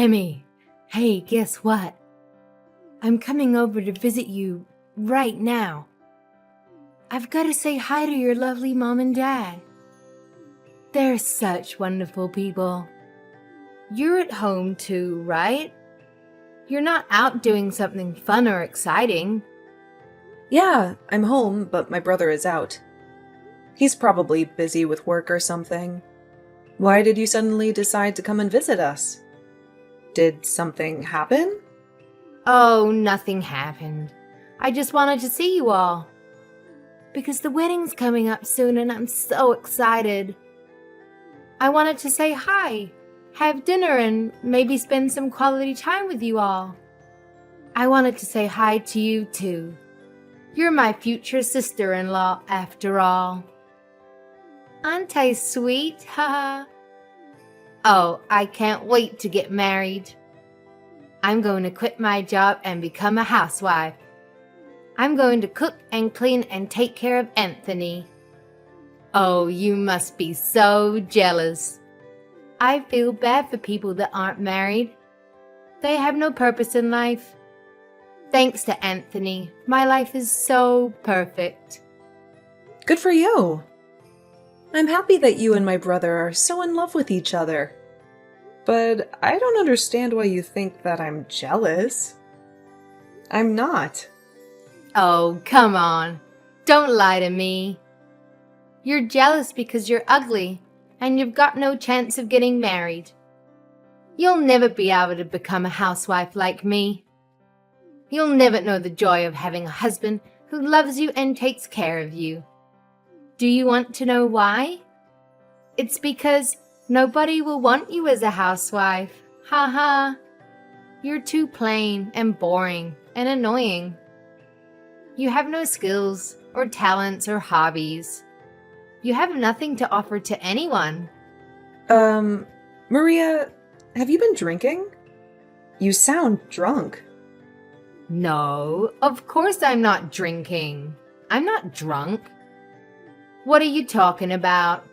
Emmy, hey, guess what? I'm coming over to visit you right now. I've got to say hi to your lovely mom and dad. They're such wonderful people. You're at home too, right? You're not out doing something fun or exciting. Yeah, I'm home, but my brother is out. He's probably busy with work or something. Why did you suddenly decide to come and visit us? Did something happen? Oh, nothing happened. I just wanted to see you all. Because the wedding's coming up soon and I'm so excited. I wanted to say hi, have dinner, and maybe spend some quality time with you all. I wanted to say hi to you too. You're my future sister-in-law after all. Aren't I sweet? Haha. Oh, I can't wait to get married. I'm going to quit my job and become a housewife. I'm going to cook and clean and take care of Anthony. Oh, you must be so jealous. I feel bad for people that aren't married. They have no purpose in life. Thanks to Anthony, my life is so perfect. Good for you. I'm happy that you and my brother are so in love with each other. But I don't understand why you think that I'm jealous. I'm not. Oh, come on. Don't lie to me. You're jealous because you're ugly and you've got no chance of getting married. You'll never be able to become a housewife like me. You'll never know the joy of having a husband who loves you and takes care of you. Do you want to know why? It's because nobody will want you as a housewife. Ha ha. You're too plain and boring and annoying. You have no skills or talents or hobbies. You have nothing to offer to anyone. Maria, have you been drinking? You sound drunk. No, of course I'm not drinking. I'm not drunk. What are you talking about?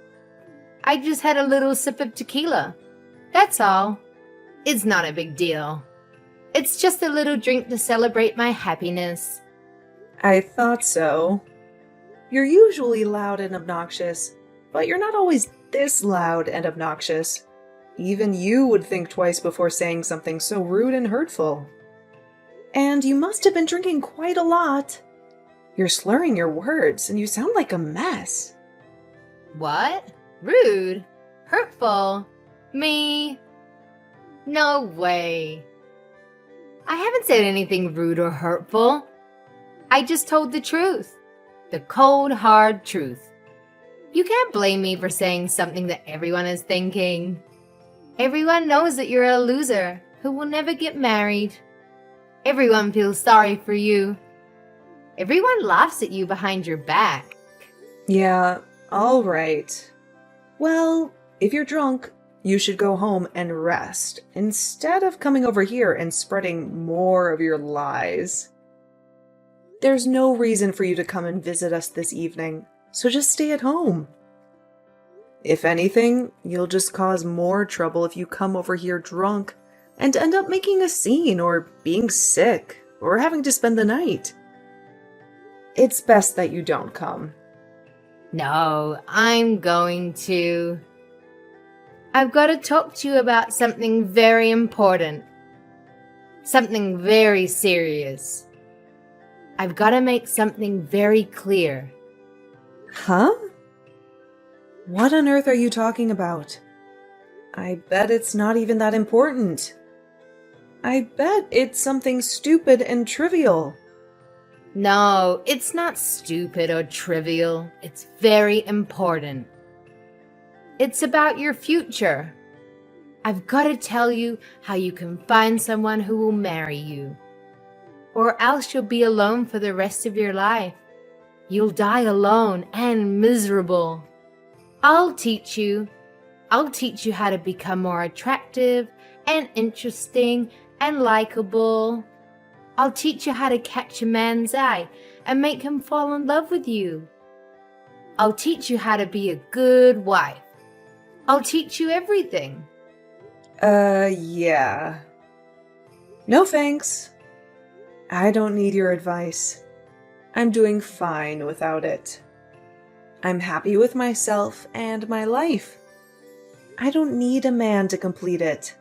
I just had a little sip of tequila. That's all. It's not a big deal. It's just a little drink to celebrate my happiness. I thought so. You're usually loud and obnoxious, but you're not always this loud and obnoxious. Even you would think twice before saying something so rude and hurtful. And you must have been drinking quite a lot. You're slurring your words, and you sound like a mess. What? Rude? Hurtful? Me? No way. I haven't said anything rude or hurtful. I just told the truth. The cold, hard truth. You can't blame me for saying something that everyone is thinking. Everyone knows that you're a loser who will never get married. Everyone feels sorry for you. Everyone laughs at you behind your back. Yeah, all right. Well, if you're drunk, you should go home and rest instead of coming over here and spreading more of your lies. There's no reason for you to come and visit us this evening, so just stay at home. If anything, you'll just cause more trouble if you come over here drunk and end up making a scene or being sick or having to spend the night. It's best that you don't come. No, I'm going to. I've got to talk to you about something very important. Something very serious. I've got to make something very clear. Huh? What on earth are you talking about? I bet it's not even that important. I bet it's something stupid and trivial. No, it's not stupid or trivial. It's very important. It's about your future. I've got to tell you how you can find someone who will marry you. Or else you'll be alone for the rest of your life. You'll die alone and miserable. I'll teach you how to become more attractive and interesting and likable. I'll teach you how to catch a man's eye and make him fall in love with you. I'll teach you how to be a good wife. I'll teach you everything. Yeah. No thanks. I don't need your advice. I'm doing fine without it. I'm happy with myself and my life. I don't need a man to complete it.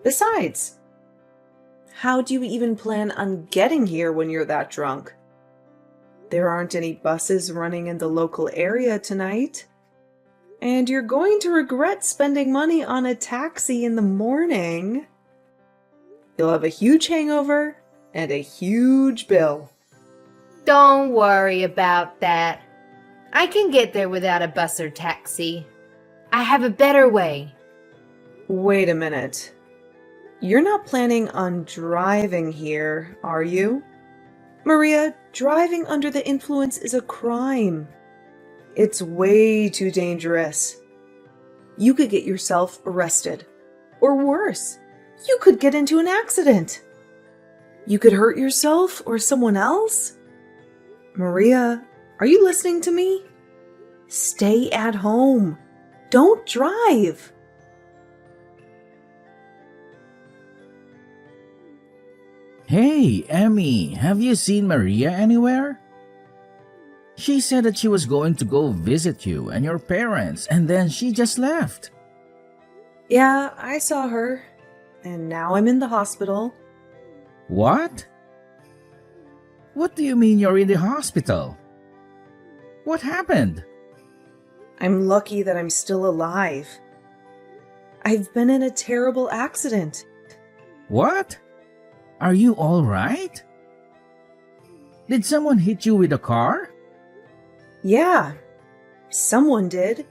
Besides, how do you even plan on getting here when you're that drunk? There aren't any buses running in the local area tonight. And you're going to regret spending money on a taxi in the morning. You'll have a huge hangover and a huge bill. Don't worry about that. I can get there without a bus or taxi. I have a better way. Wait a minute. You're not planning on driving here, are you? Maria, driving under the influence is a crime. It's way too dangerous. You could get yourself arrested. Or worse, you could get into an accident. You could hurt yourself or someone else. Maria, are you listening to me? Stay at home. Don't drive. Hey, Emmy, have you seen Maria anywhere? She said that she was going to go visit you and your parents, and then she just left. Yeah, I saw her. And now I'm in the hospital. What? What do you mean you're in the hospital? What happened? I'm lucky that I'm still alive. I've been in a terrible accident. What? Are you all right? Did someone hit you with a car? Yeah, someone did.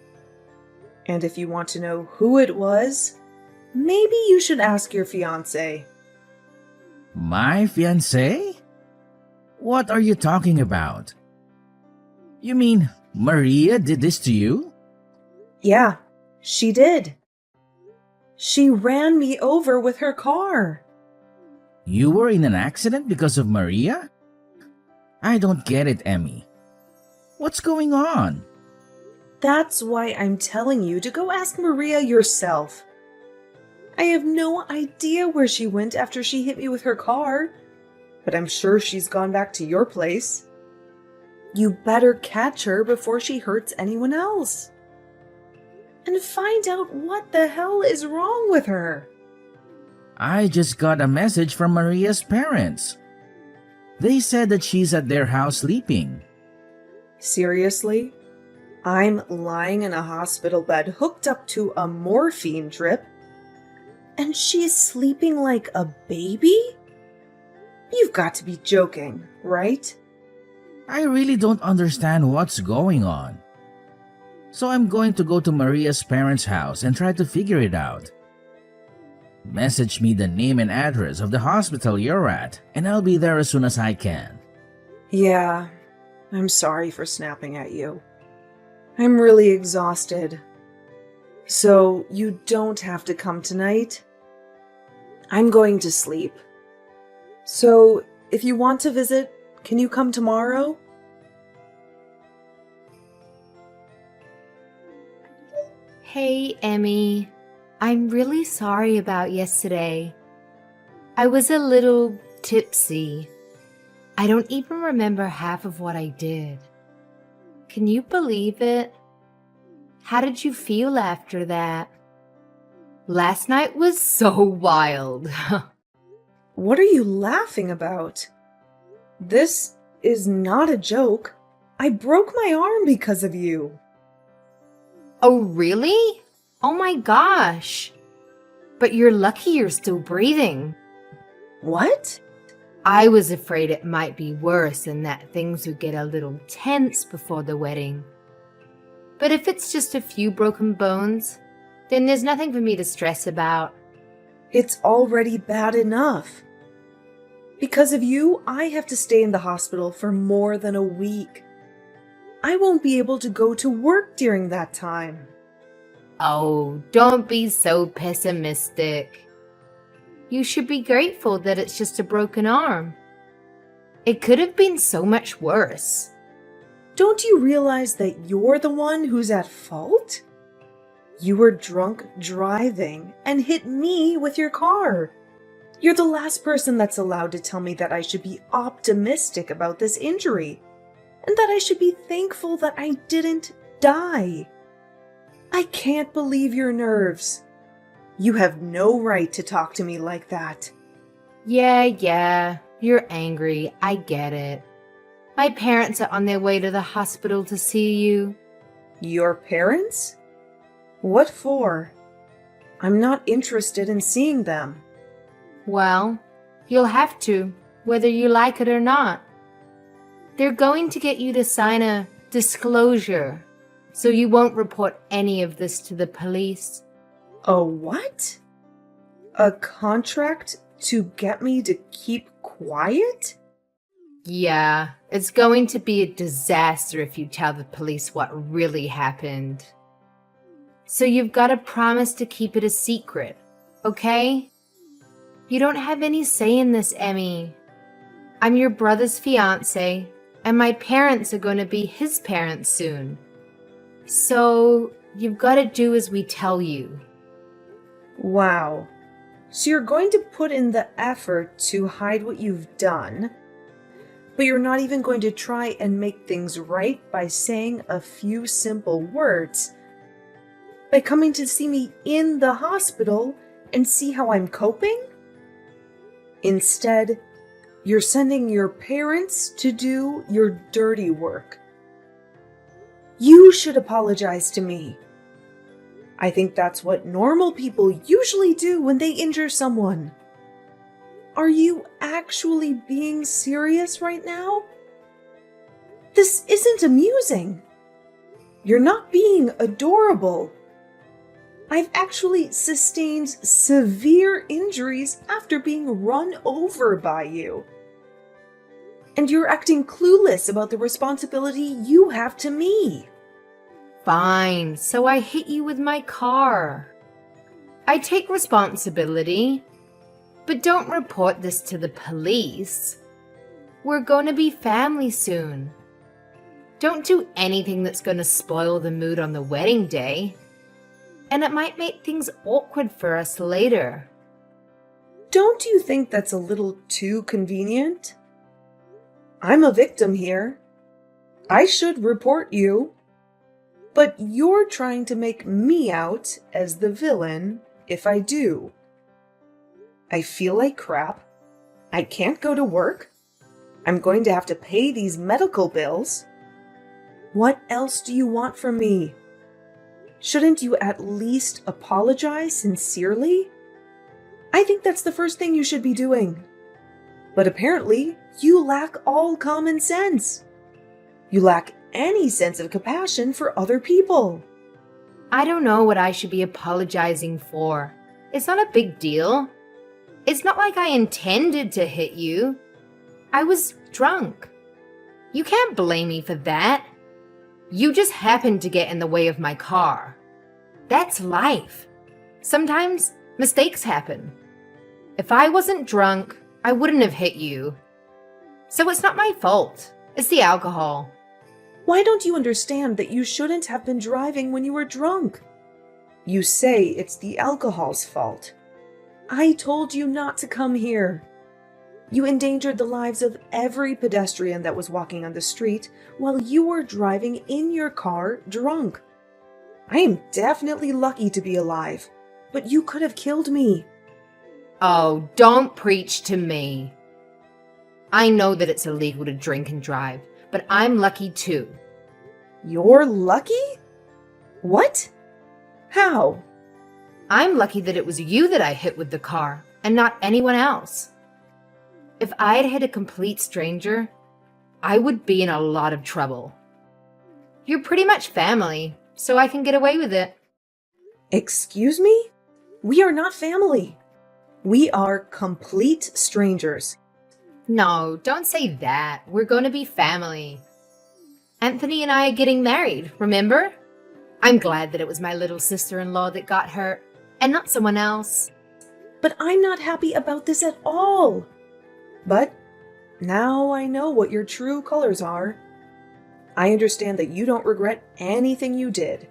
And if you want to know who it was, maybe you should ask your fiancé. My fiancé? What are you talking about? You mean Maria did this to you? Yeah, she did. She ran me over with her car. You were in an accident because of Maria? I don't get it, Emmy. What's going on? That's why I'm telling you to go ask Maria yourself. I have no idea where she went after she hit me with her car, but I'm sure she's gone back to your place. You better catch her before she hurts anyone else. And find out what the hell is wrong with her. I just got a message from Maria's parents. They said that she's at their house sleeping. Seriously? I'm lying in a hospital bed hooked up to a morphine drip, and she's sleeping like a baby? You've got to be joking, right? I really don't understand what's going on. So I'm going to go to Maria's parents' house and try to figure it out. Message me the name and address of the hospital you're at, and I'll be there as soon as I can. Yeah, I'm sorry for snapping at you. I'm really exhausted. So you don't have to come tonight. I'm going to sleep. So if you want to visit, can you come tomorrow? Hey, Emmy. I'm really sorry about yesterday. I was a little tipsy. I don't even remember half of what I did. Can you believe it? How did you feel after that? Last night was so wild. What are you laughing about? This is not a joke. I broke my arm because of you. Oh, really? Oh my gosh. But you're lucky you're still breathing. What? I was afraid it might be worse and that things would get a little tense before the wedding. But if it's just a few broken bones, then there's nothing for me to stress about. It's already bad enough. Because of you, I have to stay in the hospital for more than a week. I won't be able to go to work during that time. Oh, don't be so pessimistic. You should be grateful that it's just a broken arm. It could have been so much worse. Don't you realize that you're the one who's at fault? You were drunk driving and hit me with your car. You're the last person that's allowed to tell me that I should be optimistic about this injury and that I should be thankful that I didn't die. I can't believe your nerves. You have no right to talk to me like that. Yeah, you're angry. I get it. My parents are on their way to the hospital to see you. Your parents? What for? I'm not interested in seeing them. Well, you'll have to, whether you like it or not. They're going to get you to sign a disclosure, so you won't report any of this to the police. A what? A contract to get me to keep quiet? Yeah, it's going to be a disaster if you tell the police what really happened. So you've got to promise to keep it a secret, okay? You don't have any say in this, Emmy. I'm your brother's fiancé, and my parents are going to be his parents soon. So you've got to do as we tell you. Wow. So you're going to put in the effort to hide what you've done, but you're not even going to try and make things right by saying a few simple words. By coming to see me in the hospital and see how I'm coping? Instead, you're sending your parents to do your dirty work. You should apologize to me. I think that's what normal people usually do when they injure someone. Are you actually being serious right now? This isn't amusing. You're not being adorable. I've actually sustained severe injuries after being run over by you. And you're acting clueless about the responsibility you have to me. Fine, so I hit you with my car. I take responsibility, but don't report this to the police. We're going to be family soon. Don't do anything that's going to spoil the mood on the wedding day. And it might make things awkward for us later. Don't you think that's a little too convenient? I'm a victim here. I should report you. But you're trying to make me out as the villain if I do. I feel like crap. I can't go to work. I'm going to have to pay these medical bills. What else do you want from me? Shouldn't you at least apologize sincerely? I think that's the first thing you should be doing. But apparently, you lack all common sense. You lack any sense of compassion for other people. I don't know what I should be apologizing for. It's not a big deal. It's not like I intended to hit you. I was drunk. You can't blame me for that. You just happened to get in the way of my car. That's life. Sometimes mistakes happen. If I wasn't drunk, I wouldn't have hit you. So it's not my fault. It's the alcohol. Why don't you understand that you shouldn't have been driving when you were drunk? You say it's the alcohol's fault. I told you not to come here. You endangered the lives of every pedestrian that was walking on the street while you were driving in your car drunk. I am definitely lucky to be alive, but you could have killed me. Oh, don't preach to me. I know that it's illegal to drink and drive, but I'm lucky too. You're lucky? What? How? I'm lucky that it was you that I hit with the car and not anyone else. If I had hit a complete stranger, I would be in a lot of trouble. You're pretty much family, so I can get away with it. Excuse me? We are not family. We are complete strangers. No, don't say that. We're going to be family. Anthony and I are getting married, remember? I'm glad that it was my little sister-in-law that got hurt, and not someone else. But I'm not happy about this at all. But now I know what your true colors are. I understand that you don't regret anything you did,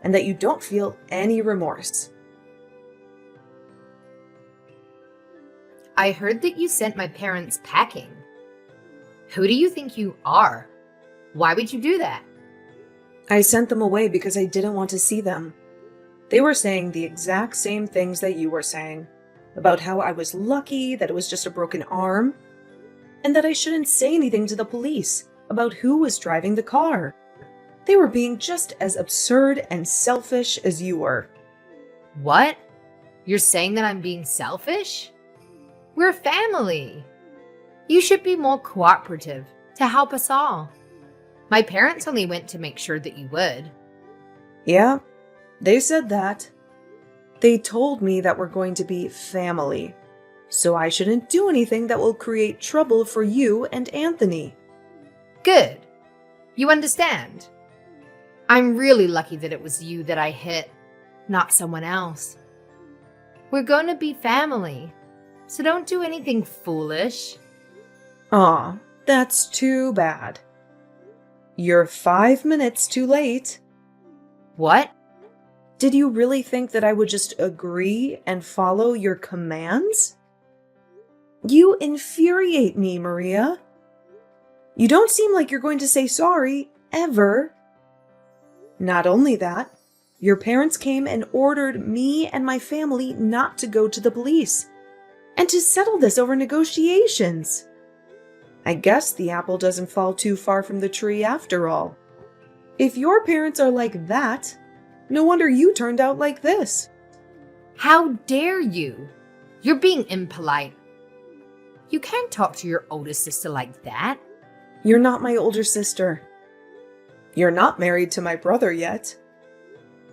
and that you don't feel any remorse. I heard that you sent my parents packing. Who do you think you are? Why would you do that? I sent them away because I didn't want to see them. They were saying the exact same things that you were saying, about how I was lucky that it was just a broken arm, and that I shouldn't say anything to the police about who was driving the car. They were being just as absurd and selfish as you were. What? You're saying that I'm being selfish? We're family. You should be more cooperative to help us all. My parents only went to make sure that you would. Yeah, they said that. They told me that we're going to be family, so I shouldn't do anything that will create trouble for you and Anthony. Good. You understand? I'm really lucky that it was you that I hit, not someone else. We're going to be family, so don't do anything foolish. Aw, that's too bad. You're 5 minutes too late. What? Did you really think that I would just agree and follow your commands? You infuriate me, Maria. You don't seem like you're going to say sorry, ever. Not only that, your parents came and ordered me and my family not to go to the police, and to settle this over negotiations. I guess the apple doesn't fall too far from the tree after all. If your parents are like that, no wonder you turned out like this. How dare you? You're being impolite. You can't talk to your older sister like that. You're not my older sister. You're not married to my brother yet.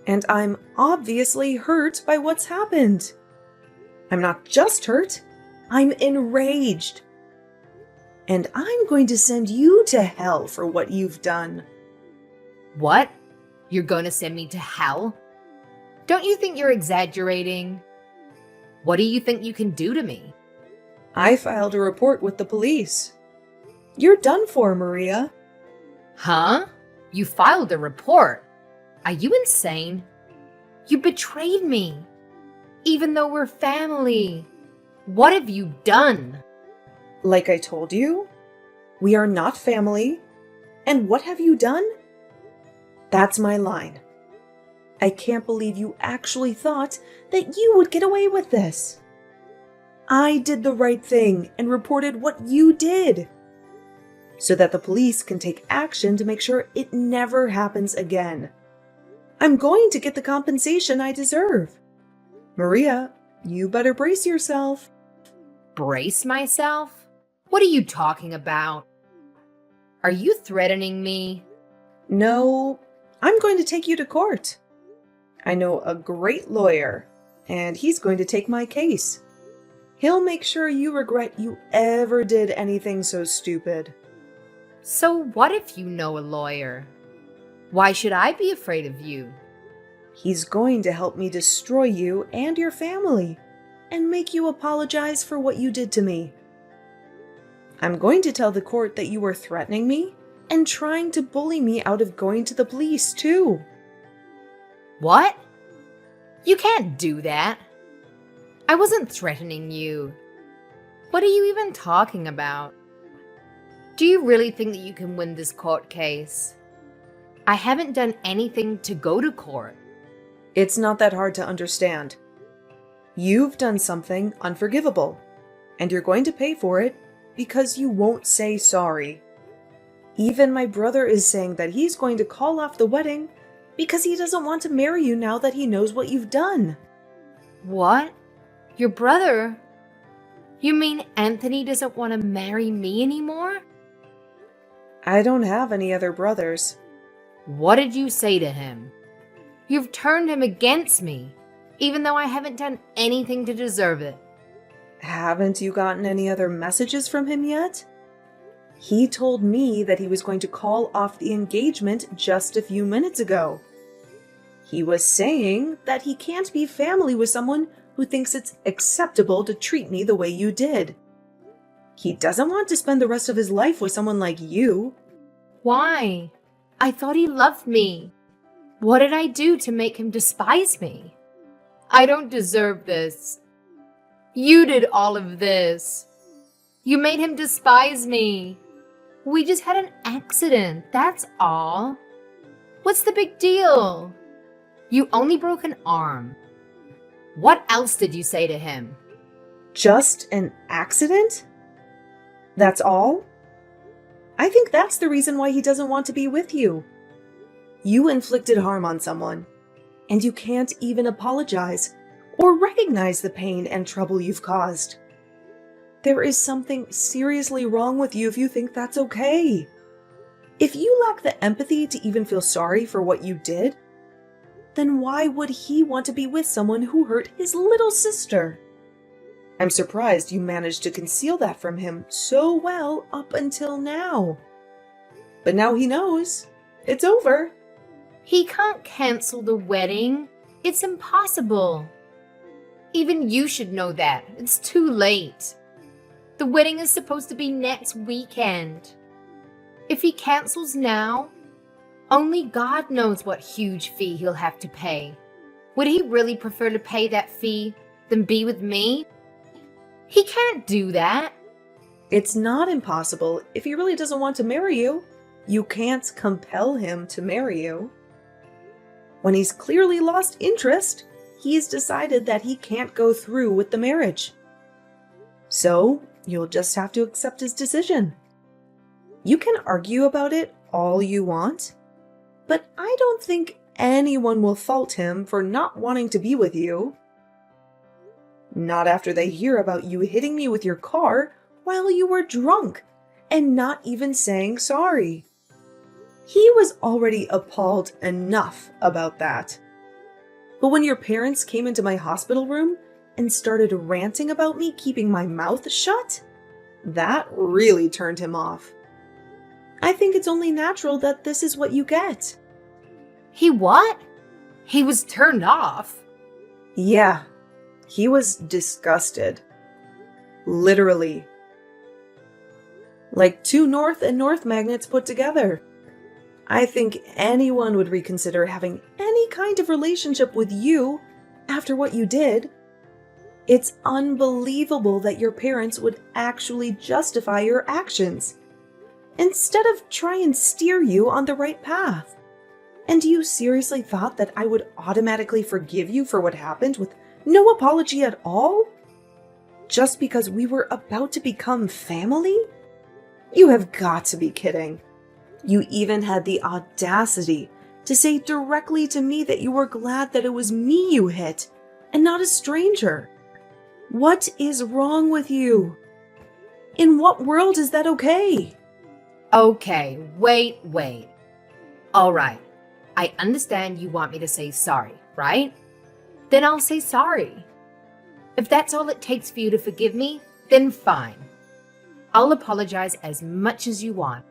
And I'm obviously hurt by what's happened. I'm not just hurt, I'm enraged. And I'm going to send you to hell for what you've done. What? You're going to send me to hell? Don't you think you're exaggerating? What do you think you can do to me? I filed a report with the police. You're done for, Maria. Huh? You filed a report? Are you insane? You betrayed me. Even though we're family. What have you done? Like I told you, we are not family. And what have you done? That's my line. I can't believe you actually thought that you would get away with this. I did the right thing and reported what you did, so that the police can take action to make sure it never happens again. I'm going to get the compensation I deserve. Maria, you better brace yourself. Brace myself? What are you talking about? Are you threatening me? No, I'm going to take you to court. I know a great lawyer, and he's going to take my case. He'll make sure you regret you ever did anything so stupid. So what if you know a lawyer? Why should I be afraid of you? He's going to help me destroy you and your family, and make you apologize for what you did to me. I'm going to tell the court that you were threatening me and trying to bully me out of going to the police, too. What? You can't do that. I wasn't threatening you. What are you even talking about? Do you really think that you can win this court case? I haven't done anything to go to court. It's not that hard to understand. You've done something unforgivable, and you're going to pay for it because you won't say sorry. Even my brother is saying that he's going to call off the wedding because he doesn't want to marry you now that he knows what you've done. What? Your brother? You mean Anthony doesn't want to marry me anymore? I don't have any other brothers. What did you say to him? You've turned him against me, even though I haven't done anything to deserve it. Haven't you gotten any other messages from him yet? He told me that he was going to call off the engagement just a few minutes ago. He was saying that he can't be family with someone who thinks it's acceptable to treat me the way you did. He doesn't want to spend the rest of his life with someone like you. Why? I thought he loved me. What did I do to make him despise me? I don't deserve this. You did all of this. You made him despise me. We just had an accident, that's all. What's the big deal? You only broke an arm. What else did you say to him? Just an accident? That's all? I think that's the reason why he doesn't want to be with you. You inflicted harm on someone, and you can't even apologize or recognize the pain and trouble you've caused. There is something seriously wrong with you if you think that's okay. If you lack the empathy to even feel sorry for what you did, then why would he want to be with someone who hurt his little sister? I'm surprised you managed to conceal that from him so well up until now. But now he knows. It's over. He can't cancel the wedding. It's impossible. Even you should know that. It's too late. The wedding is supposed to be next weekend. If he cancels now, only God knows what huge fee he'll have to pay. Would he really prefer to pay that fee than be with me? He can't do that. It's not impossible if he really doesn't want to marry you. You can't compel him to marry you. When he's clearly lost interest, he's decided that he can't go through with the marriage. So, you'll just have to accept his decision. You can argue about it all you want, but I don't think anyone will fault him for not wanting to be with you. Not after they hear about you hitting me with your car while you were drunk and not even saying sorry. He was already appalled enough about that. But when your parents came into my hospital room and started ranting about me keeping my mouth shut, that really turned him off. I think it's only natural that this is what you get. He what? He was turned off. Yeah, he was disgusted. Literally. Like two north and north magnets put together. I think anyone would reconsider having any kind of relationship with you after what you did. It's unbelievable that your parents would actually justify your actions instead of try and steer you on the right path. And you seriously thought that I would automatically forgive you for what happened with no apology at all? Just because we were about to become family? You have got to be kidding. You even had the audacity to say directly to me that you were glad that it was me you hit and not a stranger. What is wrong with you? In what world is that okay? Okay, wait. All right, I understand you want me to say sorry, right? Then I'll say sorry. If that's all it takes for you to forgive me, then fine. I'll apologize as much as you want.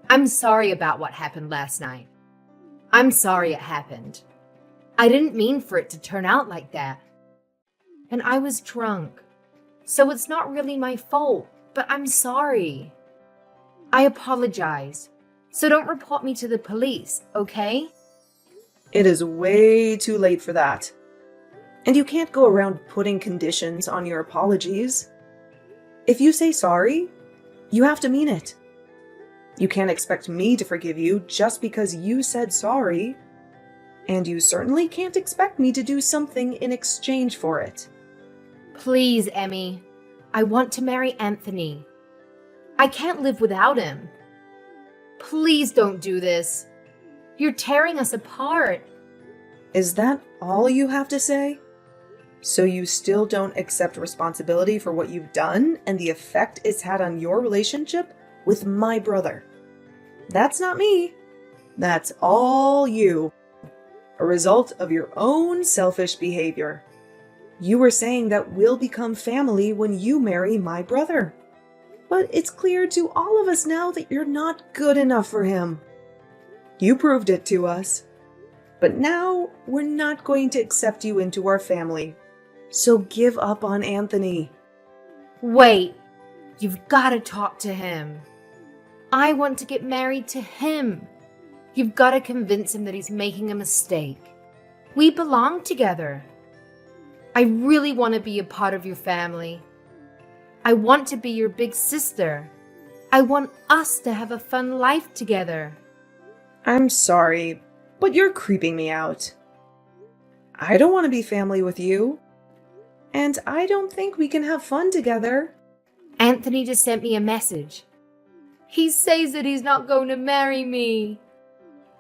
I'm sorry about what happened last night. I'm sorry it happened. I didn't mean for it to turn out like that. And I was drunk. So it's not really my fault, but I'm sorry. I apologize. So don't report me to the police, okay? It is way too late for that. And you can't go around putting conditions on your apologies. If you say sorry, you have to mean it. You can't expect me to forgive you just because you said sorry. And you certainly can't expect me to do something in exchange for it. Please, Emmy. I want to marry Anthony. I can't live without him. Please don't do this. You're tearing us apart. Is that all you have to say? So you still don't accept responsibility for what you've done and the effect it's had on your relationship with my brother? That's not me. That's all you. A result of your own selfish behavior. You were saying that we'll become family when you marry my brother. But it's clear to all of us now that you're not good enough for him. You proved it to us. But now we're not going to accept you into our family. So give up on Anthony. Wait, you've got to talk to him. I want to get married to him. You've got to convince him that he's making a mistake. We belong together. I really want to be a part of your family. I want to be your big sister. I want us to have a fun life together. I'm sorry, but you're creeping me out. I don't want to be family with you. And I don't think we can have fun together. Anthony just sent me a message. He says that he's not going to marry me.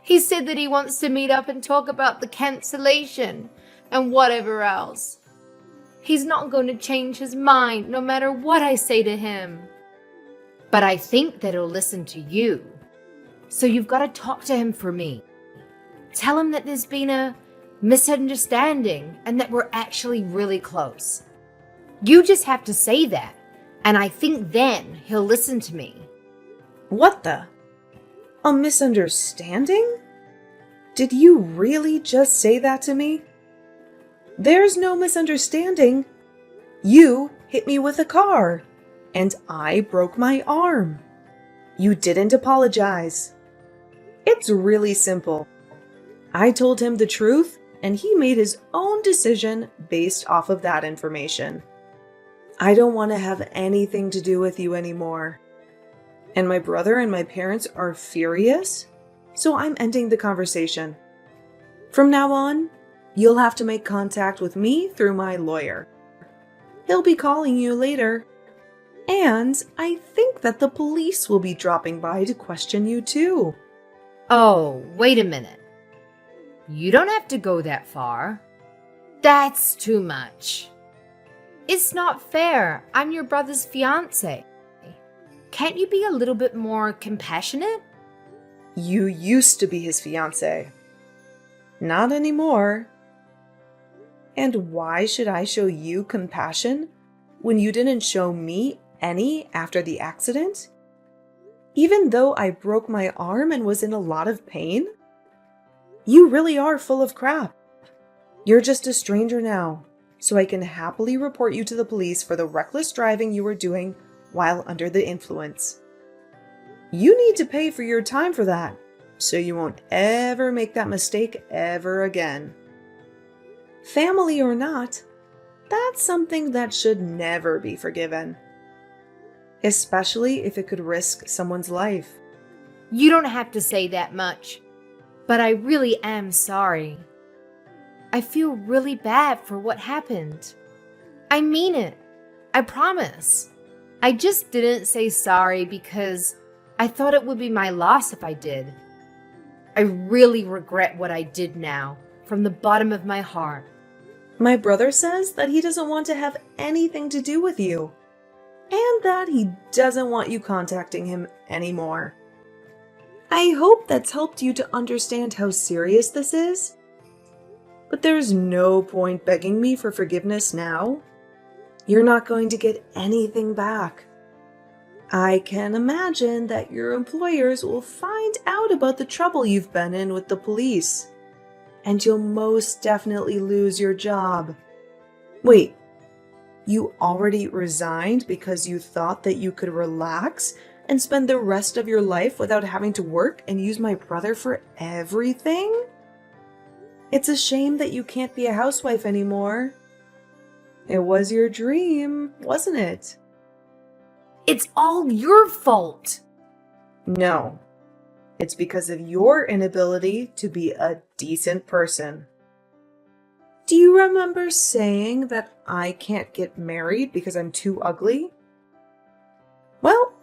He said that he wants to meet up and talk about the cancellation and whatever else. He's not going to change his mind no matter what I say to him. But I think that he'll listen to you. So you've got to talk to him for me. Tell him that there's been a misunderstanding and that we're actually really close. You just have to say that, and I think then he'll listen to me. What the? A misunderstanding? Did you really just say that to me? There's no misunderstanding. You hit me with a car, and I broke my arm. You didn't apologize. It's really simple. I told him the truth, and he made his own decision based off of that information. I don't want to have anything to do with you anymore. And my brother and my parents are furious, so I'm ending the conversation. From now on, you'll have to make contact with me through my lawyer. He'll be calling you later. And I think that the police will be dropping by to question you too. Oh, wait a minute. You don't have to go that far. That's too much. It's not fair. I'm your brother's fiance. Can't you be a little bit more compassionate? You used to be his fiance. Not anymore. And why should I show you compassion when you didn't show me any after the accident? Even though I broke my arm and was in a lot of pain? You really are full of crap. You're just a stranger now, so I can happily report you to the police for the reckless driving you were doing while under the influence. You need to pay for your time for that, so you won't ever make that mistake ever again. Family or not, that's something that should never be forgiven. Especially if it could risk someone's life. You don't have to say that much, but I really am sorry. I feel really bad for what happened. I mean it. I promise. I just didn't say sorry because I thought it would be my loss if I did. I really regret what I did now, from the bottom of my heart. My brother says that he doesn't want to have anything to do with you, and that he doesn't want you contacting him anymore. I hope that's helped you to understand how serious this is. But there's no point begging me for forgiveness now. You're not going to get anything back. I can imagine that your employers will find out about the trouble you've been in with the police, and you'll most definitely lose your job. Wait, you already resigned because you thought that you could relax and spend the rest of your life without having to work and use my brother for everything? It's a shame that you can't be a housewife anymore. It was your dream, wasn't it? It's all your fault. No, it's because of your inability to be a decent person. Do you remember saying that I can't get married because I'm too ugly? Well,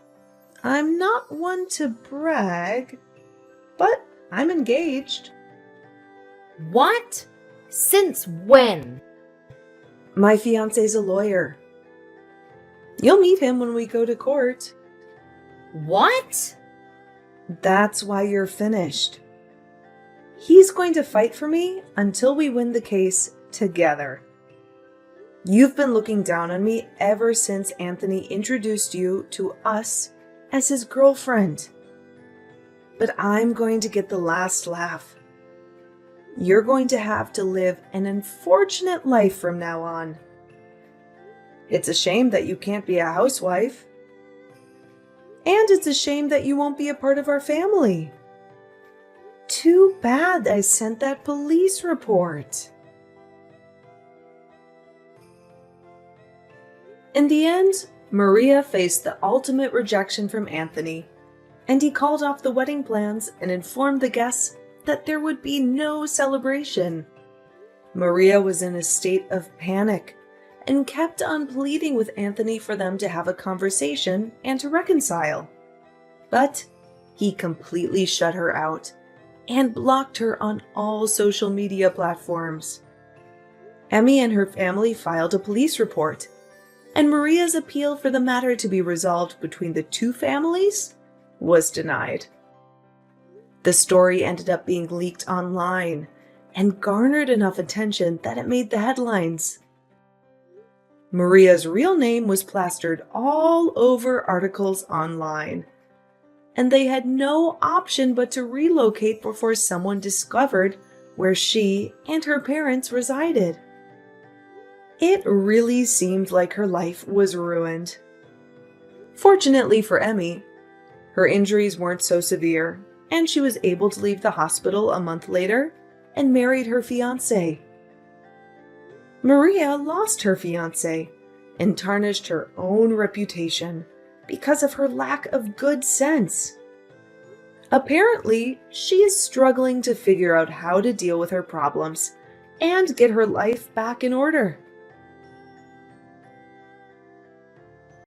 I'm not one to brag, but I'm engaged. What? Since when? My fiance's a lawyer. You'll meet him when we go to court. What? That's why you're finished. He's going to fight for me until we win the case together. You've been looking down on me ever since Anthony introduced you to us as his girlfriend. But I'm going to get the last laugh. You're going to have to live an unfortunate life from now on. It's a shame that you can't be a housewife. And it's a shame that you won't be a part of our family. Too bad I sent that police report. In the end, Maria faced the ultimate rejection from Anthony, and he called off the wedding plans and informed the guests that there would be no celebration. Maria was in a state of panic and kept on pleading with Anthony for them to have a conversation and to reconcile. But he completely shut her out and blocked her on all social media platforms. Emmy and her family filed a police report, and Maria's appeal for the matter to be resolved between the two families was denied. The story ended up being leaked online and garnered enough attention that it made the headlines. Maria's real name was plastered all over articles online, and they had no option but to relocate before someone discovered where she and her parents resided. It really seemed like her life was ruined. Fortunately for Emmy, her injuries weren't so severe, and she was able to leave the hospital a month later and married her fiancé. Maria lost her fiancé and tarnished her own reputation because of her lack of good sense. Apparently, she is struggling to figure out how to deal with her problems and get her life back in order.